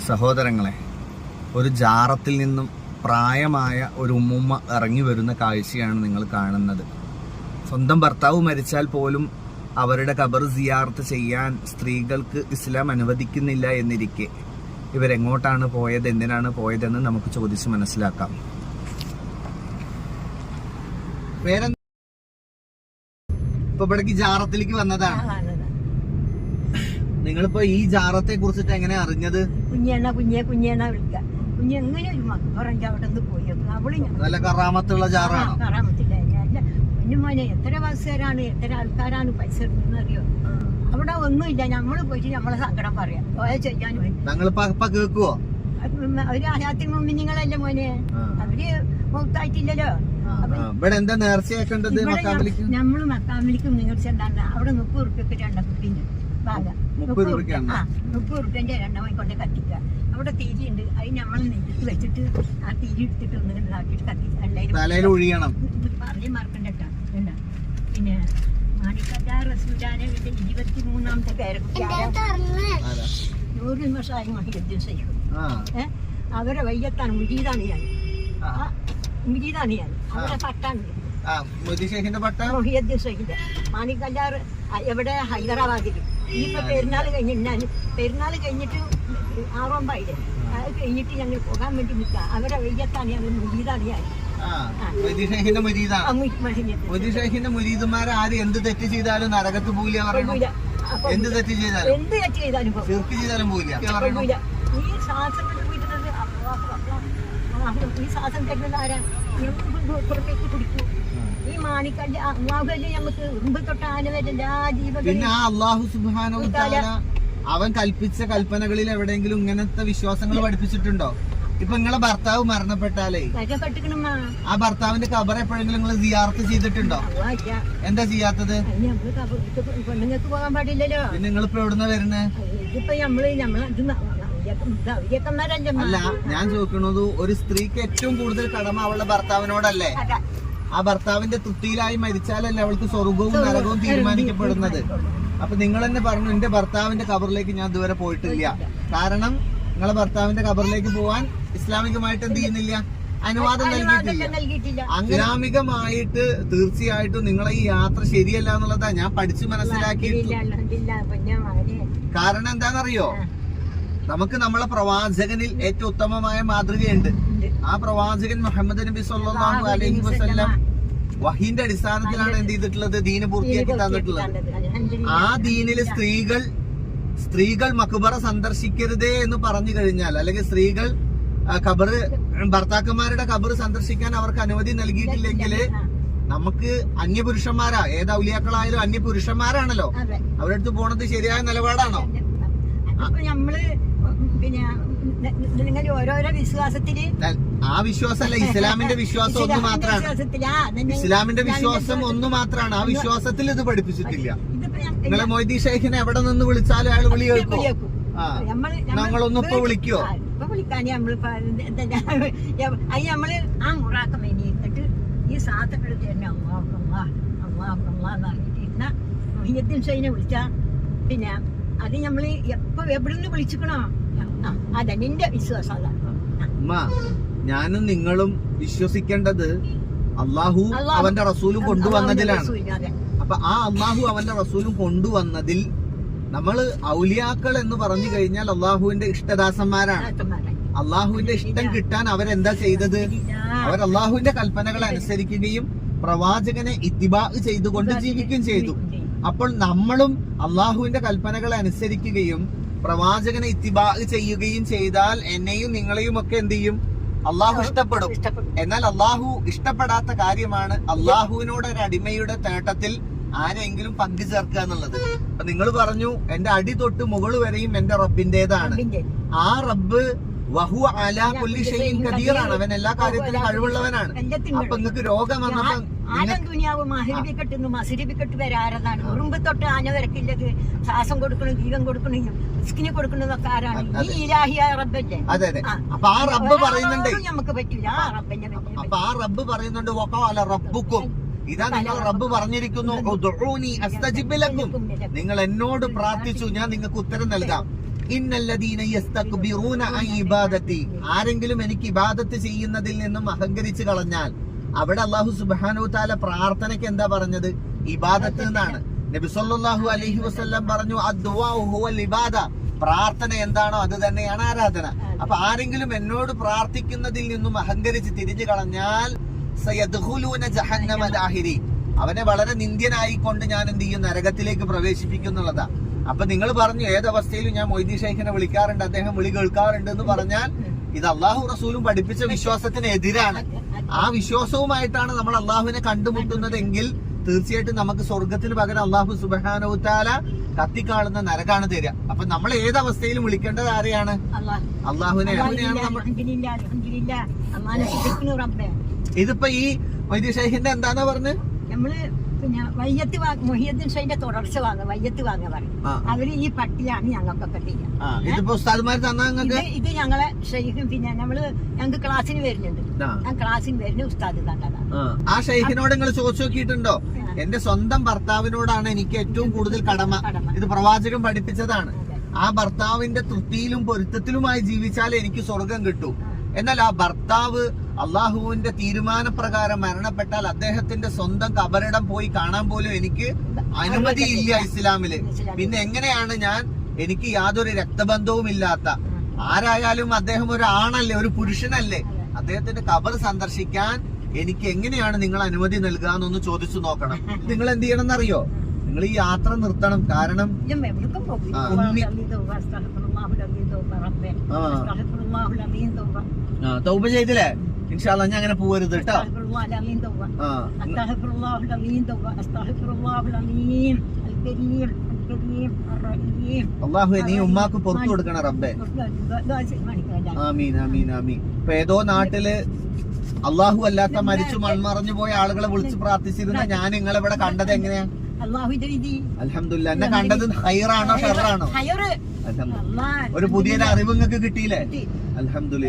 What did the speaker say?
സഹോദരങ്ങളെ, ഒരു ജാറത്തിൽ നിന്നും പ്രായമായ ഒരു ഉമ്മുമ്മ ഇറങ്ങി വരുന്ന കാഴ്ചയാണ് നിങ്ങൾ കാണുന്നത്. സ്വന്തം ഭർത്താവ് മരിച്ചാൽ പോലും അവരുടെ ഖബർ സിയാറത്ത് ചെയ്യാൻ സ്ത്രീകൾക്ക് ഇസ്ലാം അനുവദിക്കുന്നില്ല എന്നിരിക്കെ ഇവരെങ്ങോട്ടാണ് പോയത്, എന്തിനാണ് പോയതെന്ന് നമുക്ക് ചോദിച്ച് മനസ്സിലാക്കാം. ഇപ്പൊ ഇവിടേക്ക് ജാറത്തിലേക്ക് വന്നതാണ്. നിങ്ങളിപ്പോ ഈ ജാറത്തെ കുറിച്ചിട്ട് എങ്ങനെ അറിഞ്ഞത്? കുഞ്ഞേണ വിളിക്ക കുഞ്ഞെങ്ങനെ ഒരു മക്കളെ അവിടെ നിന്ന് പോയി. അവള് നല്ല കറാമത്തുള്ള ജാറാണോ? കറാമത്തില്ല. കുഞ്ഞുമോനെ എത്ര ബസ്സുകാരാണ്, എത്ര ആൾക്കാരാണ് പൈസ എടുക്കുന്നറിയോ? അവിടെ ഒന്നുമില്ല. നമ്മള് പോയിട്ട് നമ്മളെ സങ്കടം പറയാം, ചെയ്യാൻ പോയി. ഞങ്ങളിപ്പോ കേൾക്കുവോ? അവര് ആയാത്തിന് മുമ്പിനിങ്ങളല്ലേ മോനെ, അവര് മൗത്തായിട്ടില്ലല്ലോ. ഇവിടെ എന്താ നേർച്ചയാക്കേണ്ടത്? നമ്മള് മക്കാമിലിക്കും നേർച്ച എന്താണ്? അവിടെ 30 ഉറുപ്പ്യക്ക് 2 കുട്ടീന്റെ ഭാഗം 30 ഉറുപ്പ്യന്റെ 2 കൊണ്ട് കത്തിക്കുക. അവിടെ തിരി ഉണ്ട്, അത് നമ്മൾ നെറ്റിട്ട് വെച്ചിട്ട് ആ തിരി എടുത്തിട്ട് ഒന്ന് ഇതാക്കിട്ട് കത്തിക്കുക. ഒഴിയണം. പറഞ്ഞ് മറക്കണ്ട. പിന്നെ മാണിക്കജ റസൂലാനെ 23ാമത്തെ പേരക്കുട്ടി അവരെ വയ്യത്താണ് മുജീദാണ് ഞാൻ. അവരെ പട്ടാണ് മാണിക്കല്ലാർ എവിടെ ഹൈദരാബാദില്. ഇനിയിപ്പോ പെരുന്നാൾ കഴിഞ്ഞിട്ട് 6-9 അത് കഴിഞ്ഞിട്ട് ഞങ്ങൾ പോകാൻ വേണ്ടി നിൽക്കാം. അവരെ വയ്യത്താണ് ഞങ്ങൾ മുജീദാണ് ഞാൻ. മുരീദുമാരെ ആര് എന്ത് തെറ്റ് ചെയ്താലും നരകത്ത് പോകില്ല പറയണു. എന്ത് തെറ്റ് ചെയ്താലും പോകില്ല. ഈ ശ്വാസം വിടുന്നത് ഈ ശ്വാസം തരുന്നത് ആരാ? പുറത്തേക്ക് പിടിക്കൂ. ഈ മാണിക്കല്ല് അള്ളാഹുവല്ലേ നമുക്ക് മുമ്പ് തൊട്ട് ആന വരില്ല ജീവൻ. പിന്നെ ആ അള്ളാഹു സുബ്ഹാനഹു വ തആല അവൻ കൽപ്പിച്ച കൽപ്പനകളിൽ എവിടെയെങ്കിലും ഇങ്ങനത്തെ വിശ്വാസങ്ങൾ പഠിപ്പിച്ചിട്ടുണ്ടോ? ഇപ്പൊ നിങ്ങളെ ഭർത്താവ് മരണപ്പെട്ടാലേ ആ ഭർത്താവിന്റെ ഖബർ എപ്പോഴെങ്കിലും നിങ്ങൾ സിയാറത്ത് ചെയ്തിട്ടുണ്ടോ? എന്താ ചെയ്യാത്തത്? പെണ്ണുങ്ങൾക്ക് പോകാൻ പാടില്ലല്ലോ. പിന്നെ നിങ്ങളിപ്പോ എവിടുന്ന വരുന്നേ? അല്ല, ഞാൻ ചോദിക്കണത് ഒരു സ്ത്രീക്ക് ഏറ്റവും കൂടുതൽ കടമ അവളുടെ ഭർത്താവിനോടല്ലേ? ആ ഭർത്താവിന്റെ തൃപ്തിയിലായി മരിച്ചാലല്ലേ അവൾക്ക് സ്വർഗവും നരകവും തീരുമാനിക്കപ്പെടുന്നത്. അപ്പൊ നിങ്ങൾ തന്നെ പറഞ്ഞു, എന്റെ ഭർത്താവിന്റെ ഖബറിലേക്ക് ഞാൻ ഇതുവരെ പോയിട്ടില്ല. കാരണം നിങ്ങളെ ഭർത്താവിന്റെ ഖബറിലേക്ക് പോവാൻ ഇസ്ലാമികമായിട്ട് എന്ത് ചെയ്യുന്നില്ല, അനുവാദം നൽകിയിട്ടില്ല. ഇസ്ലാമികമായിട്ട് തീർച്ചയായിട്ടും നിങ്ങളെ ഈ യാത്ര ശരിയല്ല എന്നുള്ളതാ ഞാൻ പഠിച്ചു മനസ്സിലാക്കിയിട്ടില്ല. കാരണം എന്താണെന്നറിയോ, നമുക്ക് നമ്മളെ പ്രവാചകനിൽ ഏറ്റവും ഉത്തമമായ മാതൃകയുണ്ട്. ആ പ്രവാചകൻ മുഹമ്മദ് നബി സല്ലല്ലാഹു അലൈഹി വസല്ലം വഹീന്റെ അടിസ്ഥാനത്തിലാണ് എന്ത് ചെയ്തിട്ടുള്ളത്, ദീന് പൂർത്തിയാക്കി തന്നിട്ടുള്ളത്. ആ ദീനില് സ്ത്രീകൾ മക്ബറ സന്ദർശിക്കരുതേ എന്ന് പറഞ്ഞു കഴിഞ്ഞാൽ, അല്ലെങ്കിൽ സ്ത്രീകൾ ഭർത്താക്കന്മാരുടെ ഖബർ സന്ദർശിക്കാൻ അവർക്ക് അനുമതി നൽകിയിട്ടില്ലെങ്കിൽ നമുക്ക് അന്യപുരുഷന്മാരാ, ഏത് ഔലിയാക്കളായാലും അന്യപുരുഷന്മാരാണല്ലോ, അവരുടെ അടുത്ത് പോണത് ശരിയായ നിലപാടാണോ? ഓരോരോ വിശ്വാസത്തില് ആ വിശ്വാസമല്ല, ഇസ്ലാമിന്റെ വിശ്വാസം ഒന്ന് മാത്രമാണ്. ഇസ്ലാമിന്റെ വിശ്വാസം ഒന്ന് മാത്രമാണ്. ആ വിശ്വാസത്തിൽ ഇത് പഠിപ്പിച്ചിട്ടില്ല. നിങ്ങളെ മൊയ്തീ ഷെയ്ഖിനെ എവിടെ നിന്ന് വിളിച്ചാലും അയാൾ വിളി കേൾക്കും. ഞങ്ങളൊന്നും ഇപ്പൊ വിളിക്കോ? ഇപ്പൊ വിളിക്കാന് നമ്മള് ആ മുറാക്കം എന്നിട്ട് ഈ സാധനങ്ങൾ തന്നെ ഷെയ്നെ വിളിച്ച പിന്നെ അത് നമ്മള് എപ്പോ എവിടെ നിന്ന് വിളിച്ചിക്കണോ അതെ നിന്റെ വിശ്വാസം. ഞാനും നിങ്ങളും വിശ്വസിക്കേണ്ടത് അള്ളാഹു അവന്റെ റസൂലും കൊണ്ടുവന്നതിലാണ്. അപ്പൊ ആ അള്ളാഹു അവന്റെ റസൂലും കൊണ്ടുവന്നതിൽ നമ്മള് ഔലിയാക്കൾ എന്ന് പറഞ്ഞു കഴിഞ്ഞാൽ അള്ളാഹുവിന്റെ ഇഷ്ടദാസന്മാരാണ്. അള്ളാഹുവിന്റെ ഇഷ്ടം കിട്ടാൻ അവരെന്താ ചെയ്തത്? അവർ അള്ളാഹുവിന്റെ കൽപ്പനകൾ അനുസരിക്കുകയും പ്രവാചകനെ ഇത്തിബാ ചെയ്തുകൊണ്ട് ജീവിക്കുകയും ചെയ്തു. അപ്പോൾ നമ്മളും അള്ളാഹുവിന്റെ കൽപ്പനകൾ അനുസരിക്കുകയും പ്രവാചകനെ ഇത്തിബാ ചെയ്യുകയും ചെയ്താൽ എന്നെയും നിങ്ങളെയും ഒക്കെ എന്ത് ചെയ്യും? അള്ളാഹു ഇഷ്ടപ്പെടും. എന്നാൽ അള്ളാഹു ഇഷ്ടപ്പെടാത്ത കാര്യമാണ് അള്ളാഹുവിനോട് ഒരു അടിമയുടെ നേട്ടത്തിൽ ആരെങ്കിലും പങ്കു ചേർക്കുക എന്നുള്ളത്. അപ്പൊ നിങ്ങൾ പറഞ്ഞു എന്റെ അടി തൊട്ട് മുകൾ വരെയും എന്റെ റബ്ബിന്റേതാണ്. ആ റബ്ബ് വഹു അലാ കുല്ലി ഷൈഇൻ ഖദീറാണ്, അവൻ എല്ലാ കാര്യത്തിലും കഴിവുള്ളവനാണ്. അപ്പൊ നിങ്ങൾക്ക് രോഗം വന്നപ്പോ ദുനിയാവ് മഹരിബിക്കെട്ട് വരാറതാണ്. ഉറുമ്പ് തൊട്ട് ആന വരക്കില്ലത് ശ്വാസം കൊടുക്കണം, ജീവൻ കൊടുക്കണം, റിസ്കിന് കൊടുക്കുന്നതൊക്കെ ആരാണ്? ഈ ഇലാഹിയായ റബ്ബല്ലേ. അതെ അതെ. അപ്പൊ ആ റബ്ബ് പറയുന്നുണ്ട് നമുക്ക് പറ്റില്ല. ആ റബ്ബിനെ അപ്പൊ ആ റബ്ബ് പറയുന്നുണ്ട് വഖാല റബ്ബുക്കും, ഇതാ നിങ്ങൾ റബ്ബ് പറഞ്ഞിരിക്കുന്നു ഉദ്ഉനി അസ്തജിബ് ലക്കും, നിങ്ങൾ എന്നോട് പ്രാർത്ഥിച്ചു ഞാൻ നിങ്ങൾക്ക് ഉത്തരം നൽകാം. ഇന്നല്ലദീന യസ്തക്ബിറൂന അൻ ഇബാദത്തി, ആരെങ്കിലും എനിക്ക് ഇബാദത്ത് ചെയ്യുന്നതിൽ നിന്നും അഹങ്കരിച്ചു കളഞ്ഞാൽ, അവിടെ അല്ലാഹു സുബ്ഹാനഹു വ തആല പ്രാർത്ഥനയ്ക്ക് എന്താ പറഞ്ഞത്? ഇബാദത്ത് എന്നാണ്. നബി സല്ലല്ലാഹു അലൈഹി വസല്ലം പറഞ്ഞു അദ്ദുആഉ ഹുവൽ ഇബാദ, പ്രാർത്ഥന എന്താണോ അത് തന്നെയാണ് ആരാധന. അപ്പൊ ആരെങ്കിലും എന്നോട് പ്രാർത്ഥിക്കുന്നതിൽ നിന്നും അഹങ്കരിച്ച് തിരിഞ്ഞു കളഞ്ഞാൽ സയദ്ഖുലൂന ജഹന്നമ ദാഹിരി, അവനെ വളരെ നിന്ദ്യനായിക്കൊണ്ട് ഞാൻ എന്ത് ചെയ്യും? നരകത്തിലേക്ക് പ്രവേശിപ്പിക്കുന്നുള്ളതാ. അപ്പൊ നിങ്ങൾ പറഞ്ഞു ഏതവസ്ഥയിലും ഞാൻ മൊയ്തീൻ ഷൈഖിനെ വിളിക്കാറുണ്ട്, അദ്ദേഹം വിളി കേൾക്കാറുണ്ട് എന്ന് പറഞ്ഞാൽ ഇത് അള്ളാഹു റസൂലും പഠിപ്പിച്ച വിശ്വാസത്തിന് എതിരാണ്. ആ വിശ്വാസവുമായിട്ടാണ് നമ്മൾ അള്ളാഹുവിനെ കണ്ടുമുട്ടുന്നതെങ്കിൽ തീർച്ചയായിട്ടും നമുക്ക് സ്വർഗത്തിന് പകരം അള്ളാഹു സുബ്ഹാനഹു വ തആല കത്തിക്കാളുന്ന നരകാണ് തരിക. അപ്പൊ നമ്മൾ ഏതവസ്ഥയിലും വിളിക്കേണ്ടത് ആരെയാണ്? അള്ളാഹുവിനെ. ഇതിപ്പോ ഈ മൊയ്തീൻ ഷൈഖിന്റെ എന്താന്നാ പറഞ്ഞ് നമ്മള് പിന്നെ മൊഹിയുദ്ദീൻ ഷൈഖിന്റെ തുടർച്ച വാങ്ങുക, വയ്യത്ത് വാങ്ങുക പറയും. അവര് ഈ പട്ടിയാണ് ഞങ്ങൾക്കൊക്കെ ചെയ്യാം. ഇതിപ്പോ ഉസ്താദ്മാർ തന്നാ ഇത് ഞങ്ങളെ ഷെയ്ഖും പിന്നെ ഞങ്ങൾക്ക് ക്ലാസ്സിന് വരുന്നുണ്ട്. ഞാൻ ക്ലാസ്സിന് വരുന്ന ഉസ്താദ് തന്നതാണ്. ആ ഷെയ്ഖിനോട് നിങ്ങൾ ചോദിച്ചു നോക്കിയിട്ടുണ്ടോ? എന്റെ സ്വന്തം ഭർത്താവിനോടാണ് എനിക്ക് ഏറ്റവും കൂടുതൽ കടമ. ഇത് പ്രവാചകൻ പഠിപ്പിച്ചതാണ്. ആ ഭർത്താവിന്റെ തൃപ്തിയിലും പൊരുത്തത്തിലുമായി ജീവിച്ചാലേ എനിക്ക് സ്വർഗം കിട്ടൂ. എന്നാൽ ആ ഭർത്താവ് അള്ളാഹുവിന്റെ തീരുമാനപ്രകാരം മരണപ്പെട്ടാൽ അദ്ദേഹത്തിന്റെ സ്വന്തം കബറിടം പോയി കാണാൻ പോലും എനിക്ക് അനുമതിയില്ല ഇസ്ലാമില്. പിന്നെ എങ്ങനെയാണ് ഞാൻ, എനിക്ക് യാതൊരു രക്തബന്ധവും ഇല്ലാത്ത ആരായാലും അദ്ദേഹം ഒരു ആണല്ലേ, ഒരു പുരുഷനല്ലേ, അദ്ദേഹത്തിന്റെ കബർ സന്ദർശിക്കാൻ എനിക്ക് എങ്ങനെയാണ് നിങ്ങൾ അനുമതി നൽകുക എന്നൊന്ന് ചോദിച്ചു നോക്കണം. നിങ്ങൾ എന്ത് ചെയ്യണം എന്നറിയോ? നിങ്ങൾ ഈ യാത്ര നിർത്തണം. കാരണം തൗബ ചെയ്തില്ലേ? ഇൻഷാ അല്ലാഹ് ഞാൻ അങ്ങനെ പോവരുത് കേട്ടോ. അള്ളാഹുവേ നീ ഉമ്മാക്ക് പുറത്തു കൊടുക്കണം റബ്ബേ. ആമീൻ ആമീൻ ആമീൻ. ഇപ്പൊ ഏതോ നാട്ടില് അള്ളാഹു അല്ലാത്ത മരിച്ചു മൺമറഞ്ഞു പോയ ആളുകളെ വിളിച്ച് പ്രാർത്ഥിച്ചിരുന്ന ഞാൻ നിങ്ങളിവിടെ കണ്ടത് എങ്ങനെയാ? അൽഹംദുലില്ലാ. എന്നെ കണ്ടത് ഹൈറാണോ ഷർറാണോ? ഒരു പുതിയ അറിവ് നിങ്ങൾക്ക് കിട്ടിയില്ലേ? അൽഹംദുലില്ലാ.